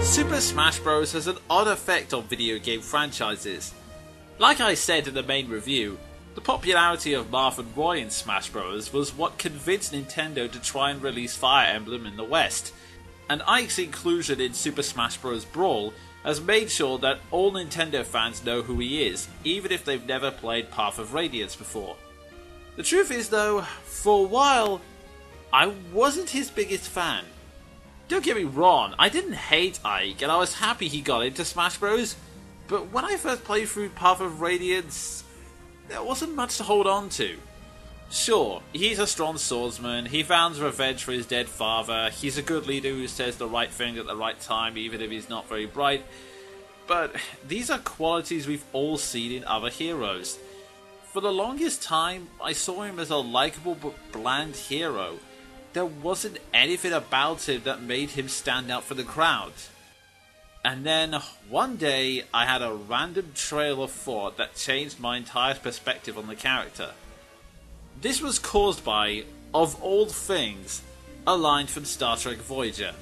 Super Smash Bros. Has an odd effect on video game franchises. Like I said in the main review, the popularity of Marth and Roy in Smash Bros. Was what convinced Nintendo to try and release Fire Emblem in the West, and Ike's inclusion in Super Smash Bros. Brawl has made sure that all Nintendo fans know who he is, even if they've never played Path of Radiance before. The truth is though, for a while, I wasn't his biggest fan. Don't get me wrong, I didn't hate Ike and I was happy he got into Smash Bros, but when I first played through Path of Radiance, there wasn't much to hold on to. Sure, he's a strong swordsman, he vows revenge for his dead father, he's a good leader who says the right thing at the right time even if he's not very bright, but these are qualities we've all seen in other heroes. For the longest time, I saw him as a likable but bland hero. There wasn't anything about him that made him stand out for the crowd. And then, one day, I had a random trail of thought that changed my entire perspective on the character. This was caused by, of all things, a line from Star Trek Voyager.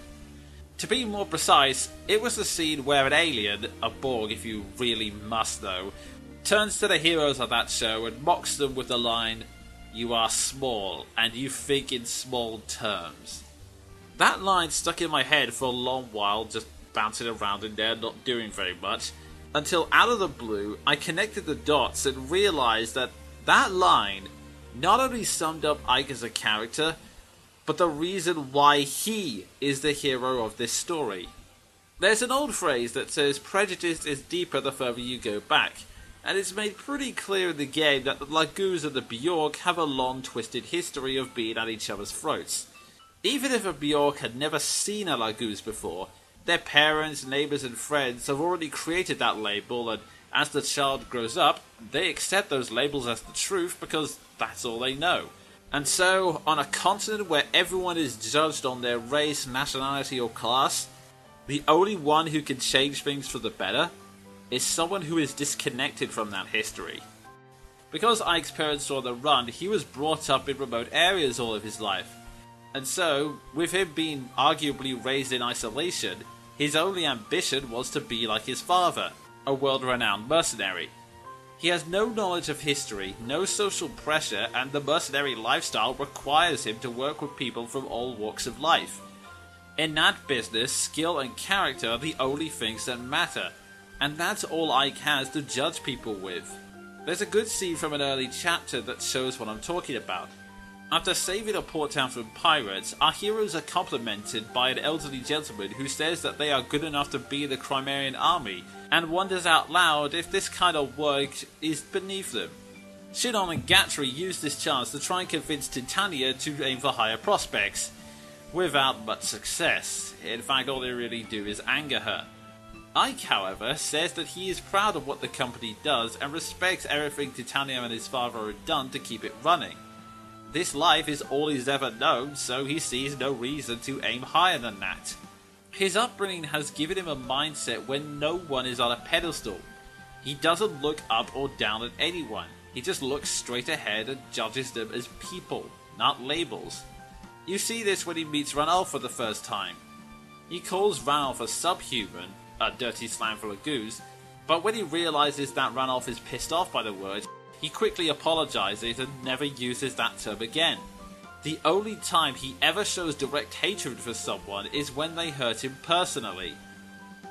To be more precise, it was the scene where an alien, a Borg if you really must know, turns to the heroes of that show and mocks them with the line, "You are small, and you think in small terms." That line stuck in my head for a long while, just bouncing around in there, not doing very much, until out of the blue, I connected the dots and realized that that line not only summed up Ike as a character, but the reason why he is the hero of this story. There's an old phrase that says prejudice is deeper the further you go back, and it's made pretty clear in the game that the Lagoos and the Bjork have a long twisted history of being at each other's throats. Even if a Bjork had never seen a Lagoos before, their parents, neighbours and friends have already created that label, and as the child grows up, they accept those labels as the truth because that's all they know. And so, on a continent where everyone is judged on their race, nationality or class, the only one who can change things for the better is someone who is disconnected from that history. Because Ike's parents were on the run, he was brought up in remote areas all of his life. And so, with him being arguably raised in isolation, his only ambition was to be like his father, a world-renowned mercenary. He has no knowledge of history, no social pressure, and the mercenary lifestyle requires him to work with people from all walks of life. In that business, skill and character are the only things that matter, and that's all Ike has to judge people with. There's a good scene from an early chapter that shows what I'm talking about. After saving a port town from pirates, our heroes are complimented by an elderly gentleman who says that they are good enough to be in the Crimean army, and wonders out loud if this kind of work is beneath them. Shinon and Gatry use this chance to try and convince Titania to aim for higher prospects, without much success. In fact, all they really do is anger her. Ike, however, says that he is proud of what the company does and respects everything Titania and his father have done to keep it running. This life is all he's ever known, so he sees no reason to aim higher than that. His upbringing has given him a mindset when no one is on a pedestal. He doesn't look up or down at anyone, he just looks straight ahead and judges them as people, not labels. You see this when he meets Ranulf for the first time. He calls Ranulf a subhuman, a dirty slang for a goose, but when he realizes that Ranulf is pissed off by the word, he quickly apologizes and never uses that term again. The only time he ever shows direct hatred for someone is when they hurt him personally.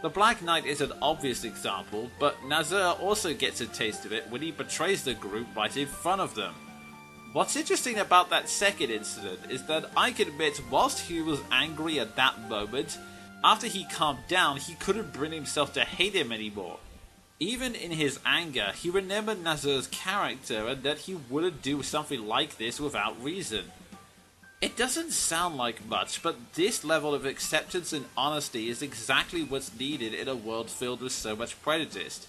The Black Knight is an obvious example, but Nazir also gets a taste of it when he betrays the group right in front of them. What's interesting about that second incident is that Ike admits whilst he was angry at that moment, after he calmed down he couldn't bring himself to hate him anymore. Even in his anger, he remembered Nazir's character and that he wouldn't do something like this without reason. It doesn't sound like much, but this level of acceptance and honesty is exactly what's needed in a world filled with so much prejudice.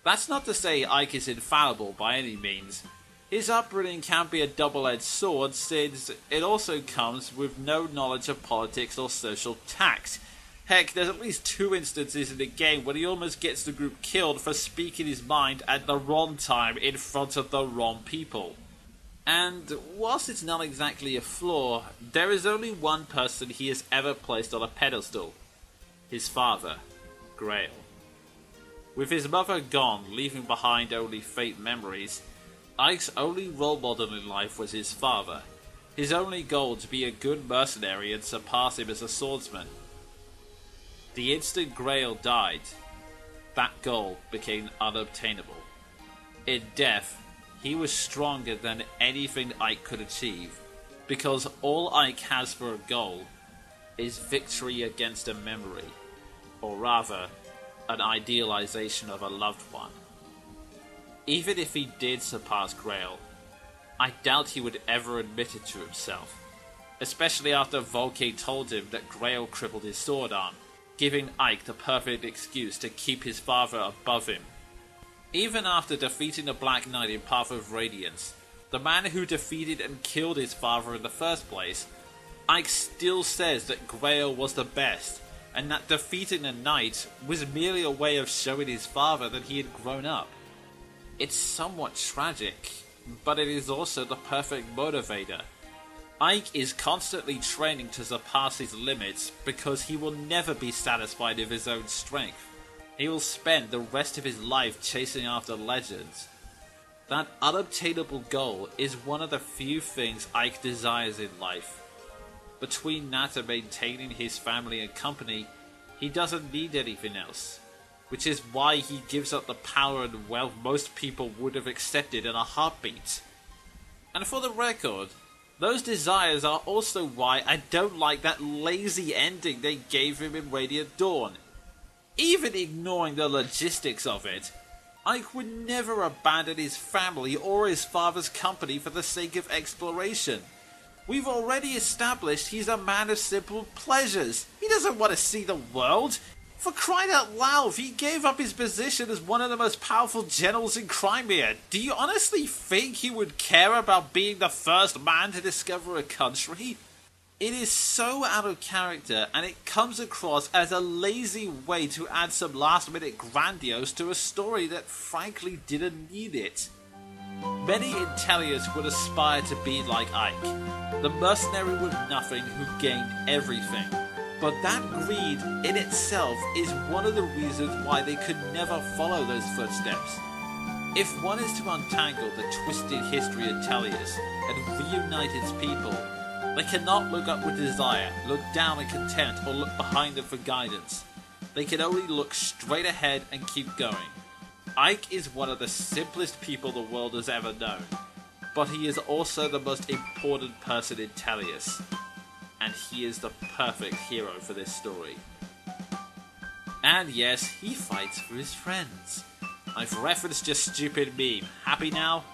That's not to say Ike is infallible by any means. His upbringing can be a double-edged sword since it also comes with no knowledge of politics or social tact. Heck, there's at least 2 instances in the game when he almost gets the group killed for speaking his mind at the wrong time in front of the wrong people. And whilst it's not exactly a flaw, there is only one person he has ever placed on a pedestal. his father, Greil. With his mother gone, leaving behind only faint memories, Ike's only role model in life was his father, his only goal to be a good mercenary and surpass him as a swordsman. The instant Greil died, that goal became unobtainable. In death, he was stronger than anything Ike could achieve, because all Ike has for a goal is victory against a memory, or rather, an idealization of a loved one. Even if he did surpass Greil, I doubt he would ever admit it to himself, especially after Volkay told him that Greil crippled his sword arm, giving Ike the perfect excuse to keep his father above him. Even after defeating the Black Knight in Path of Radiance, the man who defeated and killed his father in the first place, Ike still says that Greil was the best, and that defeating the Knight was merely a way of showing his father that he had grown up. It's somewhat tragic, but it is also the perfect motivator. Ike is constantly training to surpass his limits because he will never be satisfied with his own strength. He will spend the rest of his life chasing after legends. That unobtainable goal is one of the few things Ike desires in life. Between that and maintaining his family and company, he doesn't need anything else, which is why he gives up the power and wealth most people would have accepted in a heartbeat. And for the record, those desires are also why I don't like that lazy ending they gave him in Radiant Dawn. Even ignoring the logistics of it, Ike would never abandon his family or his father's company for the sake of exploration. We've already established he's a man of simple pleasures. He doesn't want to see the world. For crying out loud, he gave up his position as one of the most powerful generals in Crimea. Do you honestly think he would care about being the first man to discover a country? It is so out of character, and it comes across as a lazy way to add some last-minute grandiose to a story that frankly didn't need it. Many intelligens would aspire to be like Ike, the mercenary with nothing who gained everything. But that greed in itself is one of the reasons why they could never follow those footsteps. If one is to untangle the twisted history of Tellius and reunite its people, they cannot look up with desire, look down in contempt, or look behind them for guidance. They can only look straight ahead and keep going. Ike is one of the simplest people the world has ever known, but he is also the most important person in Tellius, and he is the perfect hero for this story. And yes, he fights for his friends. I've referenced your stupid meme. Happy now?